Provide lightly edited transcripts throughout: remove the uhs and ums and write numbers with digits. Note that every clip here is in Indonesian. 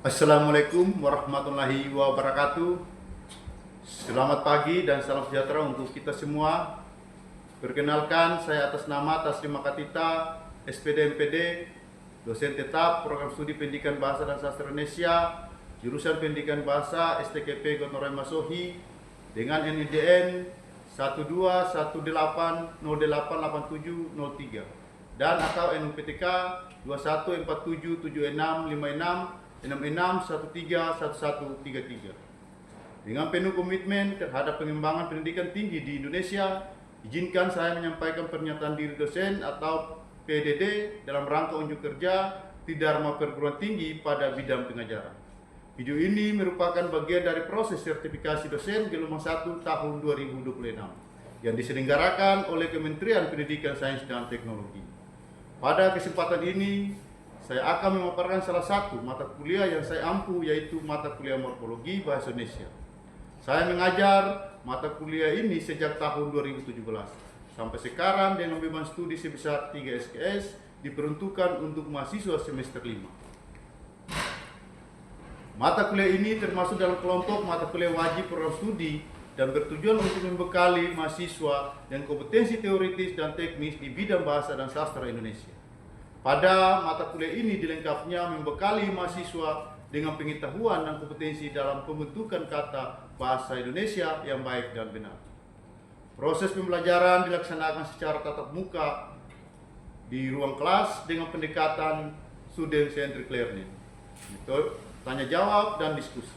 Assalamualaikum warahmatullahi wabarakatuh. Selamat pagi dan salam sejahtera untuk kita semua. Perkenalkan, saya atas nama Taslim Makatita, SPD MPD, dosen tetap Program Studi Pendidikan Bahasa dan Sastra Indonesia, jurusan Pendidikan Bahasa STKP Gotong Royong Masohi dengan NIDN 1218088703 dan atau NUPTK 2147765666131133. Dengan penuh komitmen terhadap pengembangan pendidikan tinggi di Indonesia, izinkan saya menyampaikan pernyataan diri dosen atau PDD dalam rangka unjuk kerja di Dharma Perguruan Tinggi pada bidang pengajaran. Video ini merupakan bagian dari proses sertifikasi dosen gelombang 1 tahun 2026 yang diselenggarakan oleh Kementerian Pendidikan, Sains dan Teknologi. Pada kesempatan ini, saya akan memaparkan salah satu mata kuliah yang saya ampu, yaitu mata kuliah Morfologi Bahasa Indonesia. Saya mengajar mata kuliah ini sejak tahun 2017. Sampai sekarang dengan beban studi sebesar 3 SKS diperuntukkan untuk mahasiswa semester 5. Mata kuliah ini termasuk dalam kelompok mata kuliah wajib program studi dan bertujuan untuk membekali mahasiswa dengan kompetensi teoritis dan teknis di bidang bahasa dan sastra Indonesia. Pada mata kuliah ini dilengkapinya membekali mahasiswa dengan pengetahuan dan kompetensi dalam pembentukan kata bahasa Indonesia yang baik dan benar. Proses pembelajaran dilaksanakan secara tatap muka di ruang kelas dengan pendekatan student-centric learning, metode tanya jawab dan diskusi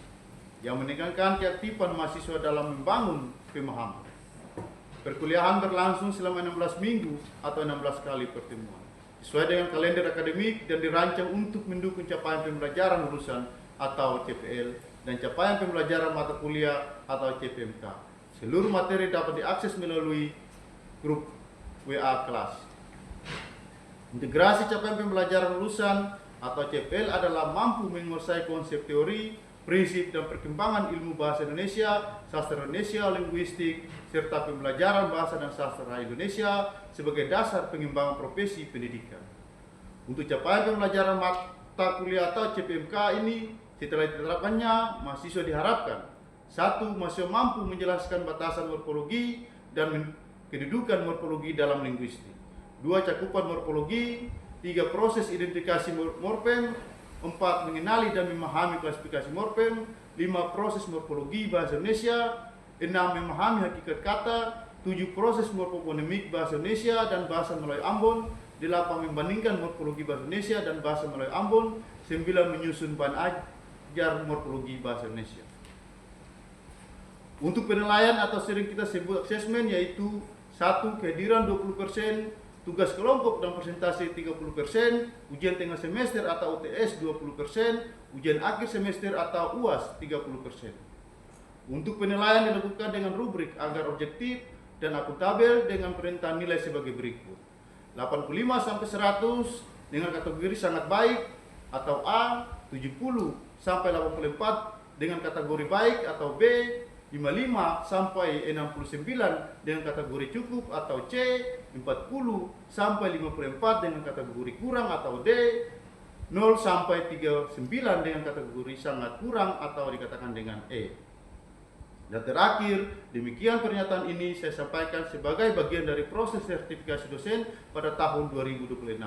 yang meningkatkan keaktifan mahasiswa dalam membangun pemahaman. Perkuliahan berlangsung selama 16 minggu atau 16 kali pertemuan sesuai dengan kalender akademik dan dirancang untuk mendukung capaian pembelajaran lulusan atau CPL dan capaian pembelajaran mata kuliah atau CPMK. Seluruh materi dapat diakses melalui grup WA kelas. Integrasi capaian pembelajaran lulusan atau CPL adalah mampu menguasai konsep teori, prinsip dan perkembangan ilmu bahasa Indonesia, sastra Indonesia, linguistik, serta pembelajaran bahasa dan sastra Indonesia sebagai dasar pengembangan profesi pendidikan. Untuk capaian pembelajaran mata kuliah atau CPMK ini, setelah diterapkannya, mahasiswa diharapkan: 1. Mahasiswa mampu menjelaskan batasan morfologi dan kedudukan morfologi dalam linguistik. 2. Cakupan morfologi. 3. Proses identifikasi morfem. 4. Mengenali dan memahami klasifikasi morfem. 5. Proses morfologi bahasa Indonesia. 6. Memahami hakikat kata. 7. Proses morfofonemik bahasa Indonesia dan bahasa Melayu Ambon. 8. Membandingkan morfologi bahasa Indonesia dan bahasa Melayu Ambon. 9. Menyusun bahan ajar morfologi bahasa Indonesia. Untuk penilaian atau sering kita sebut asesmen, yaitu 1. Kehadiran 20%, tugas kelompok dan presentasi 30%, ujian tengah semester atau UTS 20%, ujian akhir semester atau UAS 30%. Untuk penilaian dilakukan dengan rubrik agar objektif dan akuntabel dengan perintah nilai sebagai berikut: 85-100 dengan kategori sangat baik atau A, 70-84 dengan kategori baik atau B, 55-69 dengan kategori cukup atau C, 40-54 dengan kategori kurang atau D, 0-39 dengan kategori sangat kurang atau dikatakan dengan E. Dan terakhir, demikian pernyataan ini saya sampaikan sebagai bagian dari proses sertifikasi dosen pada tahun 2026.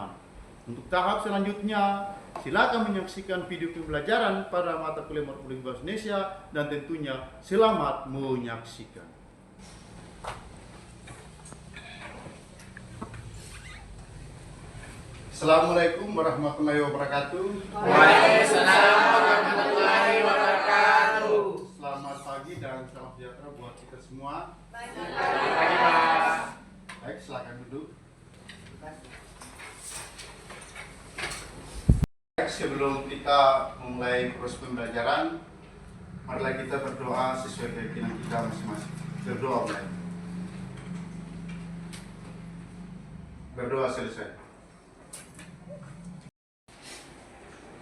Untuk tahap selanjutnya, silakan menyaksikan video pembelajaran pada mata kuliah Morfologi Bahasa Indonesia dan tentunya selamat menyaksikan. Assalamualaikum warahmatullahi wabarakatuh. Waalaikumsalam warahmatullahi wabarakatuh. Selamat pagi dan salam sejahtera buat kita semua. Pagi, Pak. Baik, silakan duduk. Sebelum kita memulai proses pembelajaran, marilah kita berdoa sesuai keyakinan kita masing-masing. Berdoa mulai. Berdoa selesai.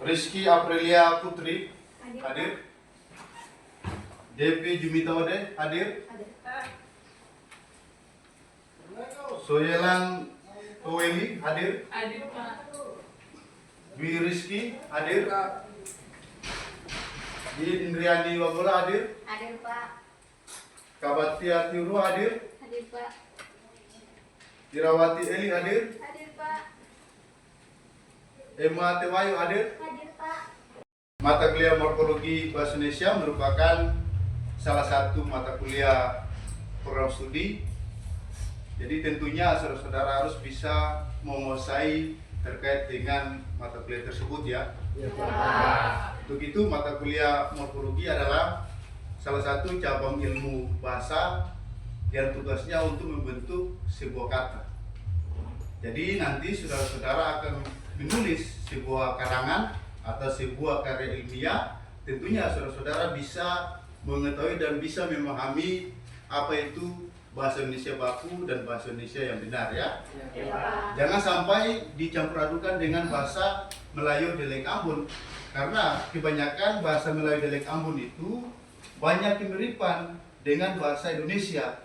Rizky Aprilia Putri hadir. DP Jumita Ode hadir. Soyelan Toweni hadir. Hadir, Pak. Dwi Rizky hadir. Didit Indriani Wagola hadir. Hadir Pak. Kabatia Tiuru hadir. Hadir Pak. Irawati Eli hadir. Hadir Pak. Emma Tewayu hadir. Hadir Pak. Mata kuliah Morfologi Bahasa Indonesia merupakan salah satu mata kuliah program studi. Jadi tentunya saudara-saudara harus bisa menguasai terkait dengan mata kuliah tersebut ya. Untuk itu mata kuliah morfologi adalah salah satu cabang ilmu bahasa yang tugasnya untuk membentuk sebuah kata. Jadi nanti saudara-saudara akan menulis sebuah karangan atau sebuah karya ilmiah, tentunya saudara-saudara bisa mengetahui dan bisa memahami apa itu bahasa Indonesia baku dan bahasa Indonesia yang benar ya. Jangan sampai dicampur adukan dengan bahasa Melayu Deleng Ambon, karena kebanyakan bahasa Melayu Deleng Ambon itu banyak kemiripan dengan bahasa Indonesia.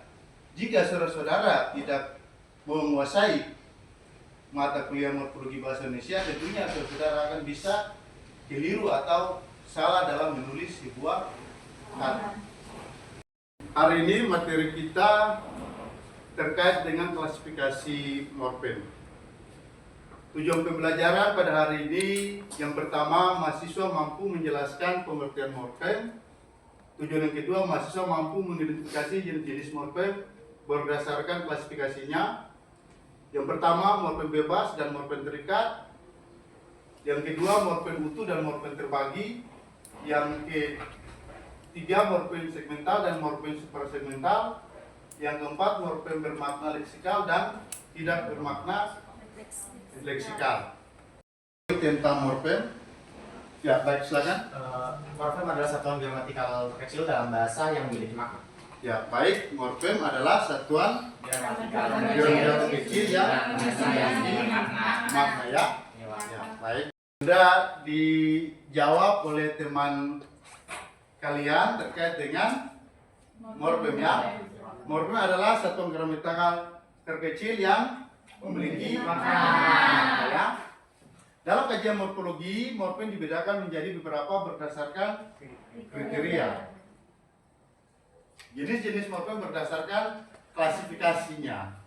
Jika saudara-saudara tidak menguasai mata kuliah morfologi bahasa Indonesia, tentunya saudara akan bisa keliru atau salah dalam menulis sebuah kata. Hari ini materi kita terkait dengan klasifikasi morfem. Tujuan pembelajaran pada hari ini yang pertama, mahasiswa mampu menjelaskan pengertian morfem. Tujuan yang kedua, mahasiswa mampu mengidentifikasi jenis-jenis morfem berdasarkan klasifikasinya. Yang pertama, morfem bebas dan morfem terikat. Yang kedua, morfem utuh dan morfem terbagi. Yang ketiga, morfem segmental dan morfem suprasegmental. Yang keempat, morfem bermakna leksikal dan tidak bermakna leksikal. Tentang morfem, ya baik silakan. Morfem adalah satuan gramatikal terkecil dalam bahasa yang memiliki makna. Ya baik, morfem adalah satuan Gramatikal kecil yang memiliki makna ya. Ya baik. Sudah dijawab oleh teman kalian terkait dengan morfem ya. Morfem adalah satuan gramatikal terkecil yang memiliki makna ya. Dalam kajian morfologi, morfem dibedakan menjadi beberapa berdasarkan kriteria. Jenis-jenis morfem berdasarkan klasifikasinya.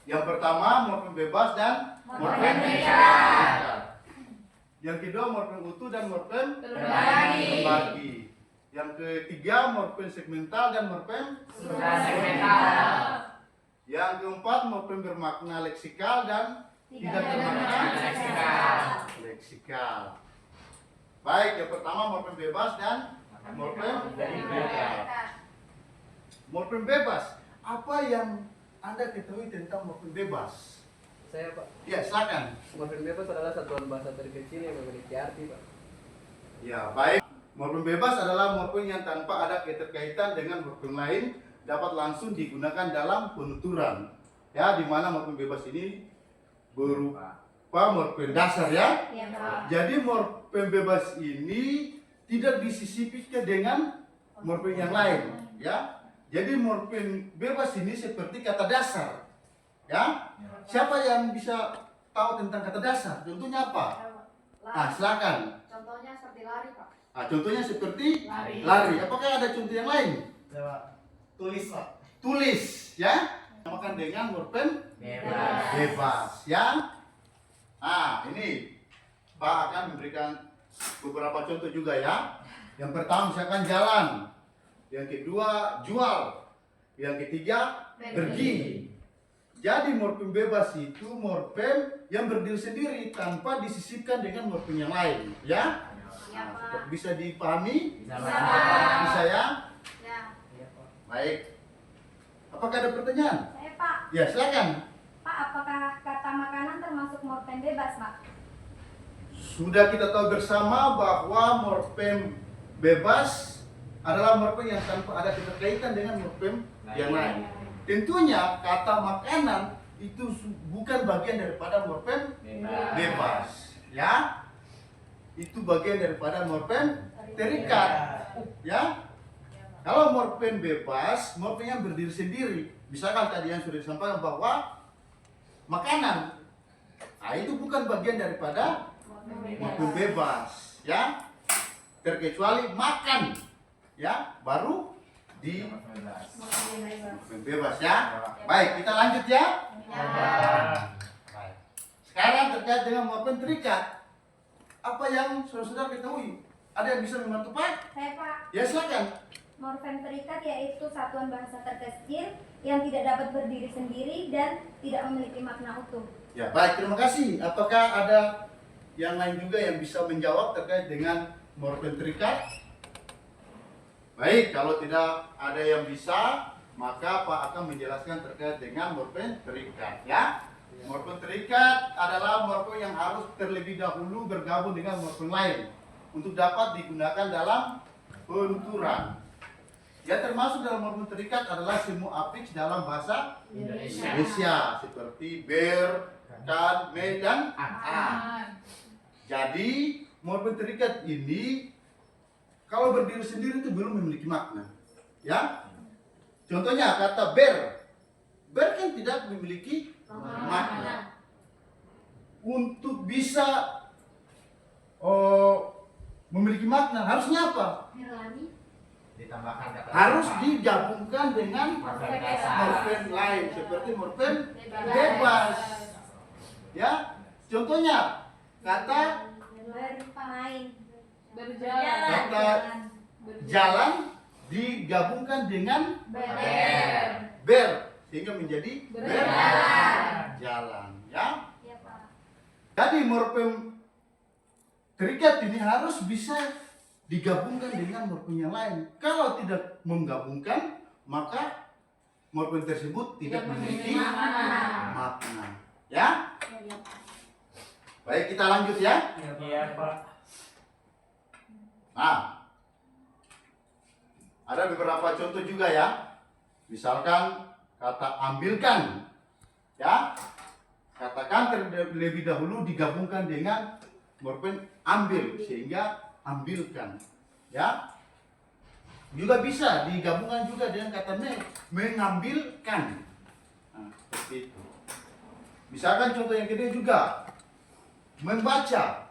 Yang pertama, morfem bebas dan morfem terikat. Yang kedua, morfem utuh dan morfem terbagi. Yang ketiga, morfem segmental dan morfem suprasegmental. Yang keempat, morfem bermakna leksikal dan tidak bermakna leksikal. Baik, yang pertama morfem bebas dan morfem terikat. Morfem bebas, apa yang Anda ketahui tentang morfem bebas? Saya Pak, Ya, silakan. morfem bebas adalah satuan bahasa terkecil yang memiliki arti Pak. Ya, baik. Morfem bebas adalah morfem yang tanpa ada keterkaitan dengan morfem lain, dapat langsung digunakan dalam penuturan. Ya, di mana morfem bebas ini berupa morfem dasar ya. Jadi morfem bebas ini tidak disisipkan dengan morfem yang lain, ya. Jadi morfem bebas ini seperti kata dasar, ya. Siapa yang bisa tahu tentang kata dasar? Contohnya apa? Nah, silakan. Contohnya seperti lari Pak. Nah, contohnya seperti lari. Apakah ada contoh yang lain? Tulis Pak. Tulis, ya. Namakan dengan morfem bebas, ya. Nah, ini Pak akan memberikan beberapa contoh juga ya. Yang pertama misalkan jalan. Yang kedua jual. Yang ketiga pergi. Jadi morfem bebas itu morfem yang berdiri sendiri tanpa disisipkan dengan morfem yang lain, ya. Iya Pak. Bisa dipahami? Bisa, Bisa ya? Ya. Baik. Apakah ada pertanyaan? Saya Pak. Ya, silakan. Pak, apakah kata makanan termasuk morfem bebas Pak? Sudah kita tahu bersama bahwa morfem bebas adalah morfem yang tanpa ada keterkaitan dengan morfem yang lain. Tentunya kata makanan itu bukan bagian daripada morfem bebas, ya. Itu bagian daripada morfem terikat, ya. Kalau morfem bebas, morfem yang berdiri sendiri. Misalkan tadi yang sudah disampaikan bahwa makanan, nah itu bukan bagian daripada morfem bebas, ya. terkecuali makan, ya, baru di bebas ya. Baik, kita lanjut ya. Baik. Sekarang terkait dengan morfem terikat, apa yang saudara-saudara ketahui? Ada yang bisa membantu Pak? Saya Pak. Ya silakan. Morfem terikat yaitu satuan bahasa terkecil yang tidak dapat berdiri sendiri dan tidak memiliki makna utuh. Ya baik, terima kasih. Apakah ada yang lain juga yang bisa menjawab terkait dengan morfem terikat? Baik, kalau tidak ada yang bisa, maka Pak akan menjelaskan terkait dengan morfem terikat ya. Morfem terikat adalah morfem yang harus terlebih dahulu bergabung dengan morfem lain untuk dapat digunakan dalam penuturan. Ya, termasuk dalam morfem terikat adalah semua afiks dalam bahasa Indonesia seperti ber, kan, me, dan an. Jadi morfem terikat ini kalau berdiri sendiri itu belum memiliki makna. Ya, contohnya kata ber, ber kan tidak memiliki makna. Untuk bisa memiliki makna harusnya apa? Ditambahkan kata Harus digabungkan dengan morfem dasar. morfem lain seperti morfem bebas. Ya, contohnya kata Bermain. kata jalan digabungkan dengan ber sehingga menjadi berjalan. Ya. Ya Pak. Jadi morfem terikat ini harus bisa digabungkan dengan morfem yang lain. Kalau tidak menggabungkan, maka morfem tersebut tidak memiliki makna. Ya? Baik, kita lanjut ya. Iya, Pak. Nah, ada beberapa contoh juga ya. Misalkan kata ambilkan. Ya. Katakan terlebih dahulu digabungkan dengan morfem ambil sehingga ambilkan, ya. Juga bisa digabungkan juga dengan kata mengambilkan. Nah, seperti itu. Misalkan contoh yang kedua juga membaca.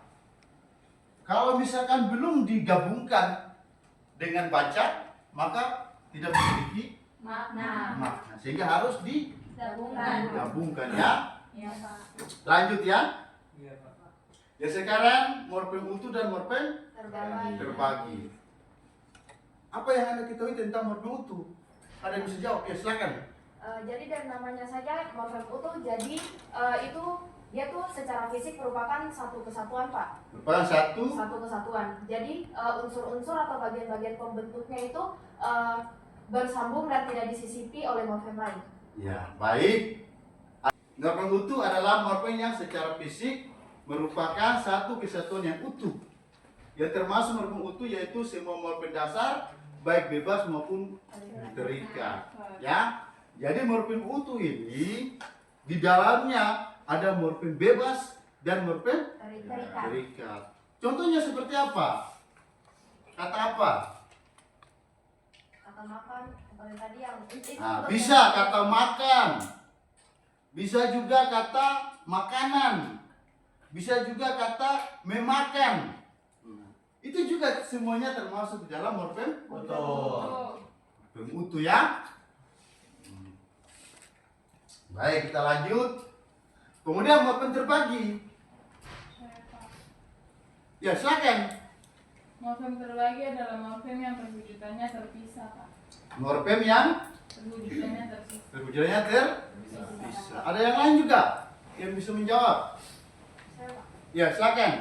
Kalau misalkan belum digabungkan dengan baca, maka tidak memiliki Makna. makna. Sehingga harus Gabungan. digabungkan ya. Ya Pak. Lanjut ya. Iya, Pak. Ya sekarang morfem utuh dan morfem Terbagi. terbagi. Apa yang Anda ketahui tentang morfem utuh? Ada yang bisa jawab? Ya silakan. Jadi dari namanya saja morfem utuh, jadi itu dia tuh secara fisik merupakan satu kesatuan Pak, Merupakan satu. satu kesatuan. Jadi unsur-unsur atau bagian-bagian pembentuknya itu bersambung dan tidak disisipi oleh morfem lain. Ya baik. Morfem utuh adalah morfem yang secara fisik merupakan satu kesatuan yang utuh. Yang termasuk morfem utuh yaitu semua morfem dasar baik bebas maupun terikat. Ya. Jadi morfem utuh ini di dalamnya ada morfem bebas dan morfem Terikat. terikat. Contohnya seperti apa? Kata apa? Kata makan, kata tadi yang itu Nah, bisa kata makan. Bisa juga kata makanan. Bisa juga kata memakan. Itu juga semuanya termasuk di dalam morfem Betul. morfem utuh ya. Baik, kita lanjut. Kemudian morfem terbagi. Ya, silakan. Morfem terbagi adalah morfem yang perwujudannya terpisah, Pak. Morfem yang Perwujudannya terpisah. terwujudnya terpisah. Ada yang lain juga yang bisa menjawab? Saya, Pak. Ya, silakan.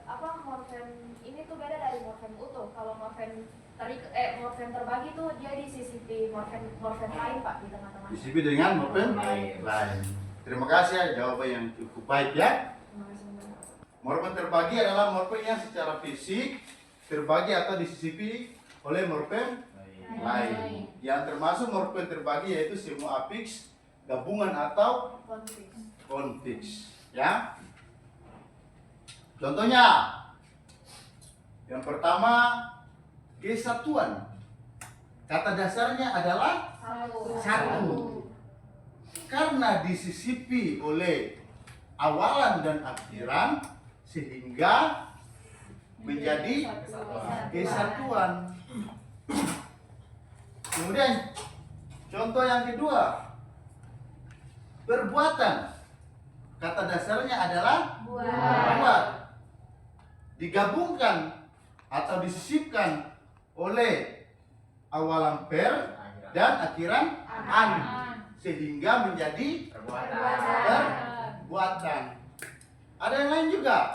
Apa morfem ini tuh beda dari morfem utuh. Kalau morfem morfem terbagi tuh dia disisipi morfem lain Pak di tengah-tengah. Disisipi dengan morfem lain. Terima kasih ya, jawaban yang cukup baik ya. Terima kasih banyak. Morfem terbagi adalah morfem yang secara fisik terbagi atau disisipi oleh morfem lain. Yang termasuk morfem terbagi yaitu semua afiks, gabungan atau Konflik. konfiks. Ya. Contohnya, yang pertama kesatuan. Kata dasarnya adalah satu. Karena disisipi oleh awalan dan akhiran sehingga menjadi kesatuan. Kemudian contoh yang kedua, perbuatan. Kata dasarnya adalah buat. Digabungkan atau disisipkan oleh awalan per dan akhiran an sehingga menjadi perbuatan. Ada yang lain juga?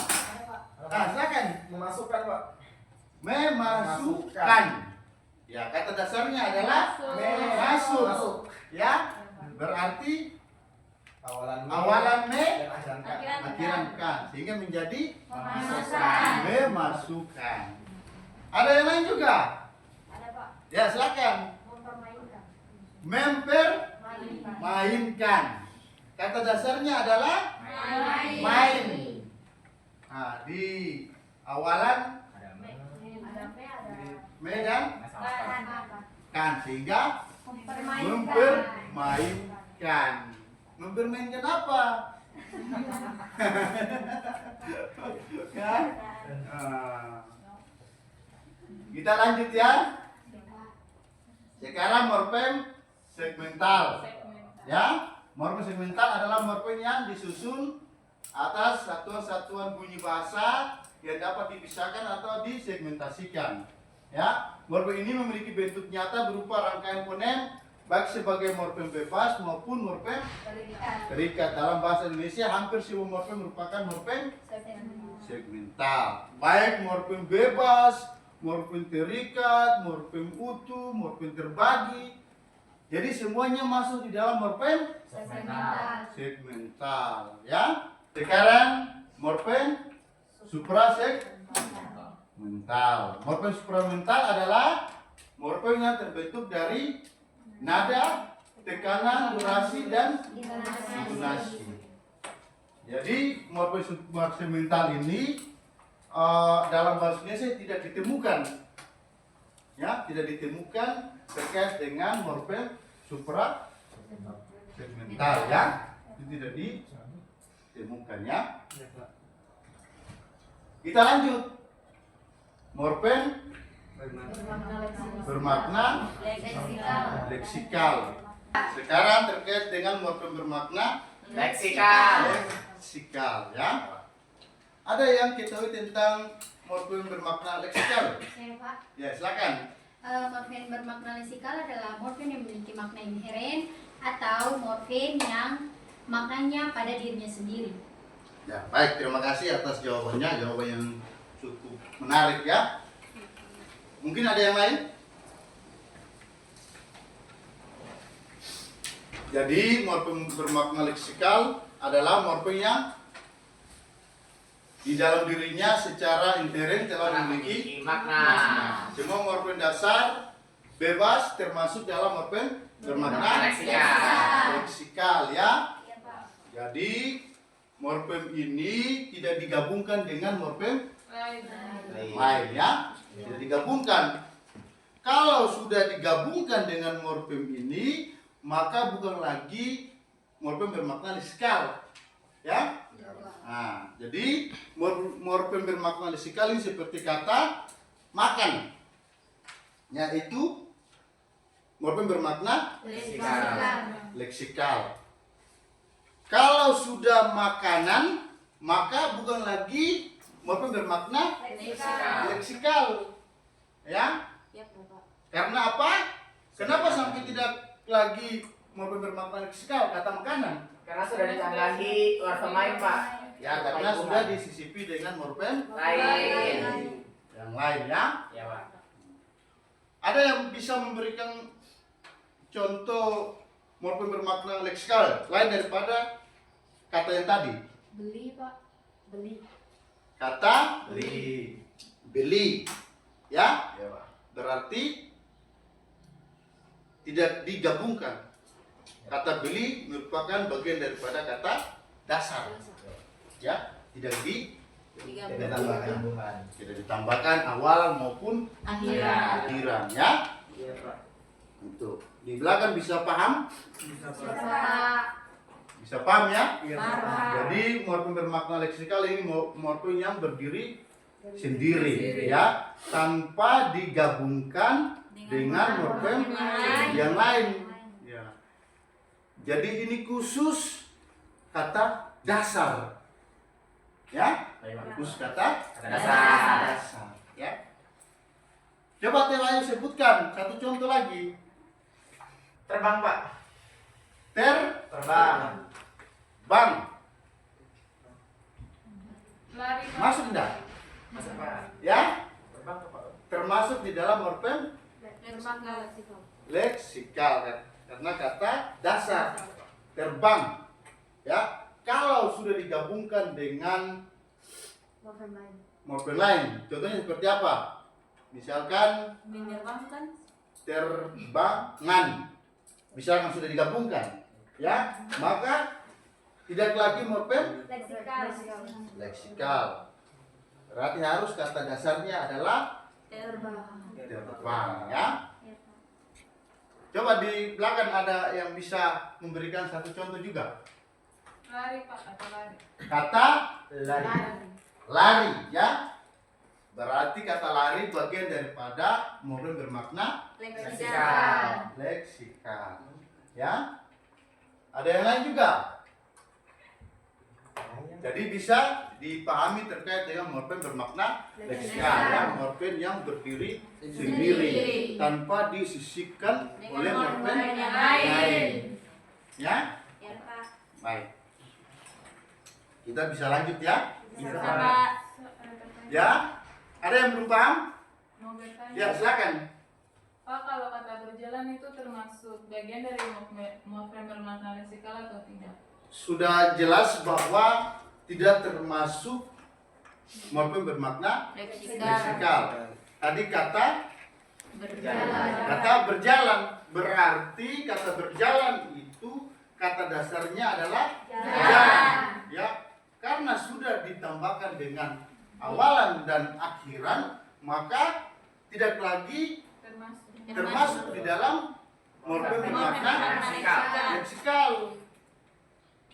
Nah, silakan. Memasukkan, Pak. Memasukkan. Ya, kata dasarnya adalah masuk. Ya, berarti awalan me Dan akhiran kan. akhiran kan sehingga menjadi Memasukkan. memasukkan. Ada yang lain juga? Ada Pak. Ya, silakan. Mempermainkan. Mempermainkan. Kata dasarnya adalah main. Nah, di awalan Ada me, ada me dan kan sehingga Mempermainkan. Mempermainkan apa? Kan? Kita lanjut ya. Sekarang morfem segmental. Ya, morfem segmental adalah morfem yang disusun atas satuan-satuan bunyi bahasa yang dapat dipisahkan atau disegmentasikan. Ya, morfem ini memiliki bentuk nyata berupa rangkaian fonem baik sebagai morfem bebas maupun morfem terikat. Dalam bahasa Indonesia hampir semua morfem merupakan morfem segmental. Baik morfem bebas, morfem terikat, morfem utuh, morfem terbagi. Jadi semuanya masuk di dalam morfem segmental, ya. Sekarang morfem suprasegmental. Morfem supramental adalah morfem yang terbentuk dari nada, tekanan, durasi, dan intonasi. Jadi morfem suprasegmental ini dalam bahasa Indonesia tidak ditemukan, ya, tidak ditemukan terkait dengan morfem suprasegmental, ya, itu tidak ditemukan, ya. Kita lanjut. Morfem bermakna leksikal. Sekarang terkait dengan morfem bermakna Leksikal. ya. Ada yang ketahui tentang morfem bermakna leksikal? Saya Pak. Ya, silakan. Morfem bermakna leksikal adalah morfem yang memiliki makna inheren atau morfem yang maknanya pada dirinya sendiri. Ya, baik, terima kasih atas jawabannya, jawaban yang cukup menarik, ya. Mungkin ada yang lain? Jadi morfem bermakna leksikal adalah morfem yang di dalam dirinya secara intern telah memiliki makna. semua morfem dasar bebas termasuk dalam morfem bermakna leksikal, ya. Jadi morfem ini tidak digabungkan dengan morfem lain, ya. Tidak digabungkan. Kalau sudah digabungkan dengan morfem ini, maka bukan lagi morfem bermakna leksikal, ya. Nah, jadi morfem bermakna leksikal ini seperti kata makan, yaitu morfem bermakna leksikal. Kalau sudah makanan, maka bukan lagi morfem bermakna leksikal, ya. Karena apa? Kenapa sampai tidak lagi morfem bermakna leksikal kata makanan? Karena sudah ditanggapi morfem lain, Pak. Ya, karena sudah disisipi dengan morfem Lain. yang lain, ya. Ya, Pak. Ada yang bisa memberikan contoh morfem bermakna leksikal lain daripada kata yang tadi? Beli Pak. Beli. Kata Beli. beli, ya. Ya, Pak. Berarti tidak digabungkan. Kata beli merupakan bagian daripada kata dasar, ya. Tidak ditambahkan awal maupun akhiran, ya. Iya, Pak. Untuk di belakang bisa paham? Bisa paham, ya. Iya, Pak. Jadi morfem bermakna leksikal ini morfem yang berdiri sendiri ya, tanpa digabungkan dengan morfem yang lain. Ya. Jadi ini khusus kata dasar. Ya, khusus kata Dasar. Ya. Coba Teh Ayu sebutkan satu contoh lagi. Terbang, Pak. Terbang. Lari, Pak. Masuk enggak? Masuk, Pak. Ya, Terbang, Pak. termasuk di dalam morfem leksikal kan? Karena kata dasar terbang. Ya, kalau sudah digabungkan dengan morfem lain, contohnya seperti apa? Misalkan terbangan, misalkan sudah digabungkan, ya, maka tidak lagi morfem leksikal. Berarti harus kata dasarnya adalah terbang, ya. Coba di belakang ada yang bisa memberikan satu contoh juga. Lari, Pak, atau lari. Kata lari, ya. Berarti kata lari bagian daripada morfem bermakna Leksikal. leksikal. Ya. Ada yang lain juga. Jadi bisa dipahami terkait dengan morfem bermakna leksikal, ya, morfem yang berdiri sendiri tanpa disisipkan oleh morfem yang lain. Ya. Baik. Kita bisa lanjut ya. Ya. Ada yang belum paham? Mau bertanya? Ya, silakan. Pak, kalau kata berjalan itu termasuk bagian dari morfem bermakna leksikal atau tidak? Sudah jelas bahwa tidak termasuk morfem bermakna leksikal. Tadi kata berjalan, berarti kata berjalan itu kata dasarnya adalah jalan. Ya, karena sudah ditambahkan dengan awalan dan akhiran, maka tidak lagi termasuk di dalam morfem bermakna leksikal.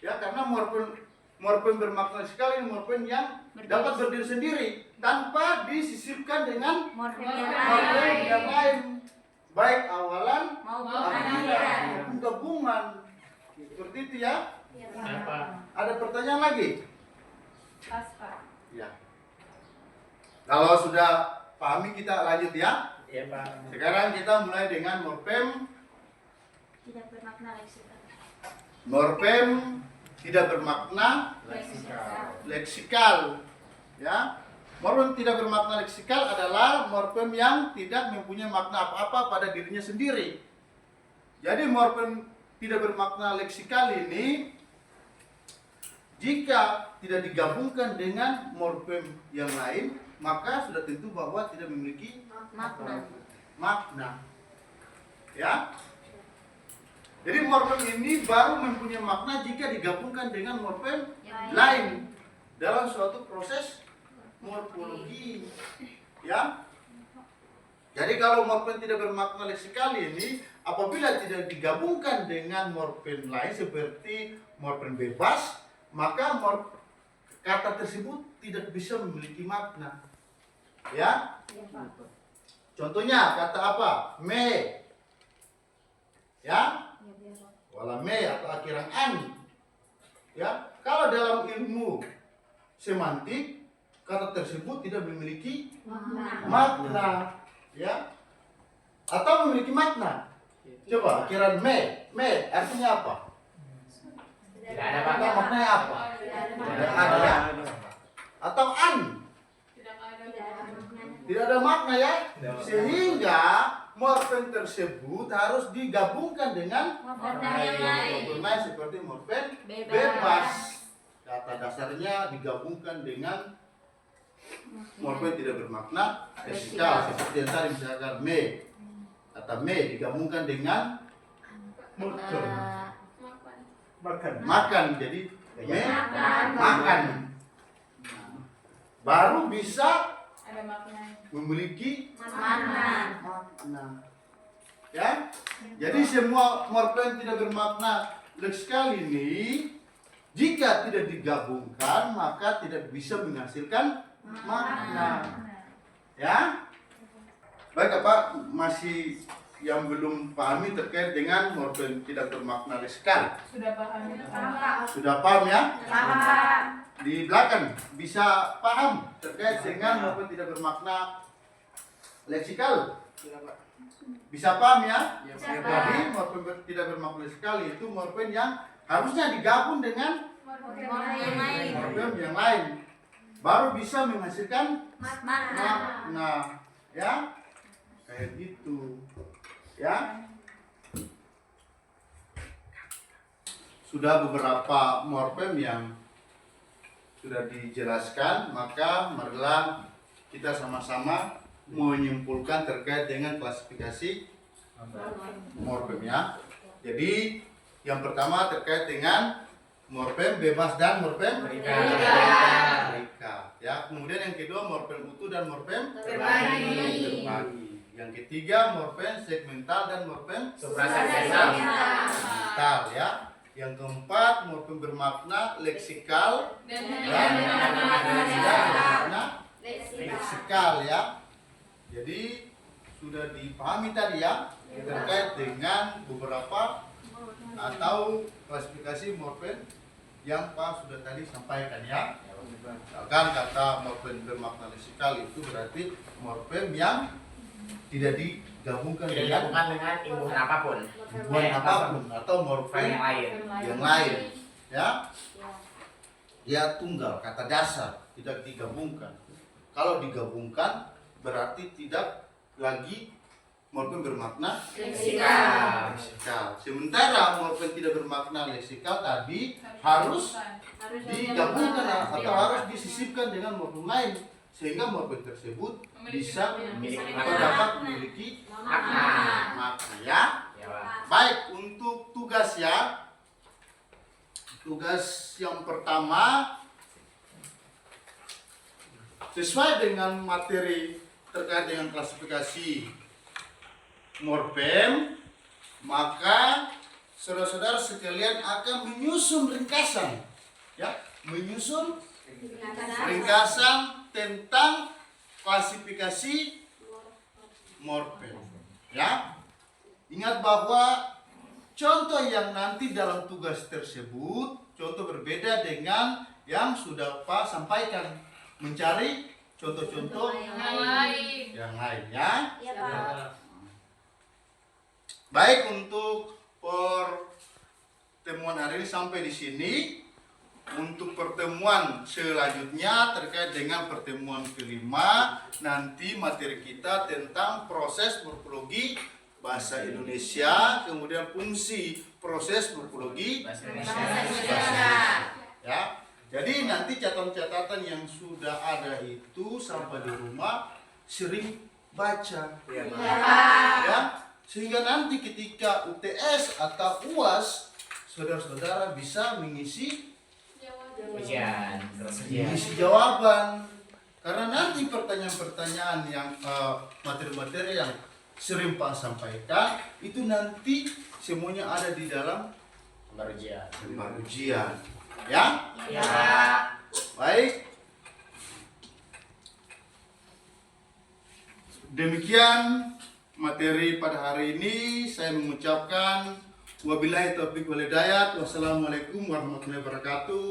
Ya, karena morfem bermakna leksikal ini morfem yang dapat berdiri sendiri tanpa disisipkan dengan morfem yang lain, baik awalan Maupun akhiran maupun gabungan. Seperti itu ya. Ada pertanyaan lagi? Pas, Pak. Ya. Kalau sudah pahami kita lanjut ya. Iya, Pak. Sekarang kita mulai dengan morfem Tidak bermakna leksikal. morfem tidak bermakna leksikal. Ya. Morfem tidak bermakna leksikal adalah morfem yang tidak mempunyai makna apa-apa pada dirinya sendiri. Jadi morfem tidak bermakna leksikal ini jika tidak digabungkan dengan morfem yang lain, maka sudah tentu bahwa tidak memiliki makna. Ya. Jadi morfem ini baru mempunyai makna jika digabungkan dengan morfem lain dalam suatu proses morfologi. Ya. Jadi kalau morfem tidak bermakna leksikal ini apabila tidak digabungkan dengan morfem lain seperti morfem bebas, maka kata tersebut tidak bisa memiliki makna. Ya. Contohnya kata apa? Me. Ya. Wala me atau akhiran an. Ya. Kalau dalam ilmu semantik kata tersebut tidak memiliki makna. Ya. Atau memiliki makna. Coba akhiran me. Me artinya apa? Tidak ada Atau makna. maknanya apa? Tidak ada. Atau an. Tidak ada makna ya. Sehingga morfem tersebut harus digabungkan dengan morfem lain seperti morfem bebas. Kata dasarnya digabungkan dengan morfem tidak bermakna leksikal seperti yang tadi misalkan me. Kata me digabungkan dengan makan jadi me makan. Baru bisa Ada maknanya. memiliki makna. Ya. Jadi semua morfem tidak bermakna leksikal ini jika tidak digabungkan maka tidak bisa menghasilkan makna. Ya? Baik, Pak, masih yang belum pahami terkait dengan morfem tidak bermakna leksikal. Sudah paham ya? Sudah paham ya? Di belakang bisa paham terkait dengan morfem tidak bermakna leksikal. Bisa paham ya? Jadi morfem tidak bermakna leksikal itu morfem yang harusnya digabung dengan morfem yang lain, baru bisa menghasilkan makna. Ya, kayak gitu. Ya, sudah beberapa morfem yang sudah dijelaskan, maka marilah kita sama-sama menyimpulkan terkait dengan klasifikasi morfem ya. Jadi yang pertama terkait dengan morfem bebas dan morfem berikat. Ya, kemudian yang kedua morfem utuh dan morfem terbagi. Yang ketiga morfem segmental dan morfem suprasegmental ya. Yang keempat morfem bermakna leksikal dan bermakna leksikal ya. Jadi sudah dipahami tadi ya terkait dengan beberapa atau klasifikasi morfem yang Pak sudah tadi sampaikan ya. Misalkan kata morfem bermakna leksikal itu berarti morfem yang tidak digabungkan dengan imbuhan apapun. imbuhan apapun atau morfem yang lain ya. Dia tunggal, kata dasar, tidak digabungkan. Kalau digabungkan berarti tidak lagi morfem bermakna leksikal. Sementara morfem tidak bermakna leksikal tadi harus digabungkan atau harus disisipkan dengan morfem lain sehingga morfem tersebut bisa dapat memiliki makna ya. Baik, untuk tugas ya. Tugas yang pertama sesuai dengan materi terkait dengan klasifikasi morfem, maka saudara-saudara sekalian akan menyusun ringkasan ya, menyusun ringkasan tentang klasifikasi morfem ya. Ingat bahwa contoh yang nanti dalam tugas tersebut contoh berbeda dengan yang sudah Pak sampaikan, mencari contoh-contoh yang lain ya. Baik, untuk pertemuan hari ini sampai di sini. Untuk pertemuan selanjutnya terkait dengan pertemuan kelima, nanti materi kita tentang proses morfologi bahasa Indonesia, kemudian fungsi proses morfologi bahasa Indonesia. Ya. Jadi nanti catatan-catatan yang sudah ada itu sampai di rumah sering baca. Ya. Sehingga nanti ketika UTS atau UAS saudara-saudara bisa mengisi jawaban. Karena nanti pertanyaan-pertanyaan yang materi-materi yang sering Pak sampaikan itu nanti semuanya ada di dalam lembar ujian. Ya? Baik. Demikian materi pada hari ini. Saya mengucapkan wabillahi taufiq wal hidayah. Wassalamualaikum warahmatullahi wabarakatuh.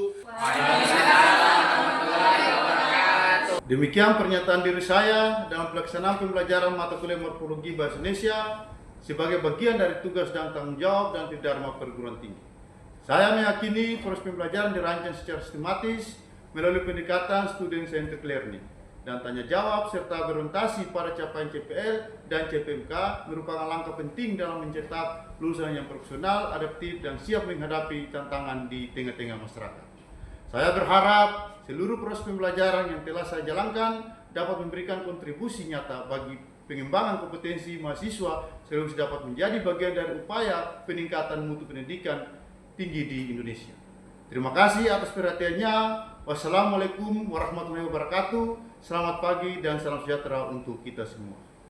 Demikian pernyataan diri saya dalam pelaksanaan pembelajaran mata kuliah morfologi bahasa Indonesia sebagai bagian dari tugas dan tanggung jawab dan Tridharma perguruan tinggi. Saya meyakini proses pembelajaran dirancang secara sistematis melalui pendekatan student centered learning dan tanya jawab serta berorientasi pada capaian CPL dan CPMK merupakan langkah penting dalam mencetak lulusan yang profesional, adaptif, dan siap menghadapi tantangan di tengah-tengah masyarakat. Saya berharap seluruh proses pembelajaran yang telah saya jalankan dapat memberikan kontribusi nyata bagi pengembangan kompetensi mahasiswa sekaligus dapat menjadi bagian dari upaya peningkatan mutu pendidikan tinggi di Indonesia. Terima kasih atas perhatiannya. Wassalamualaikum warahmatullahi wabarakatuh. Selamat pagi dan salam sejahtera untuk kita semua.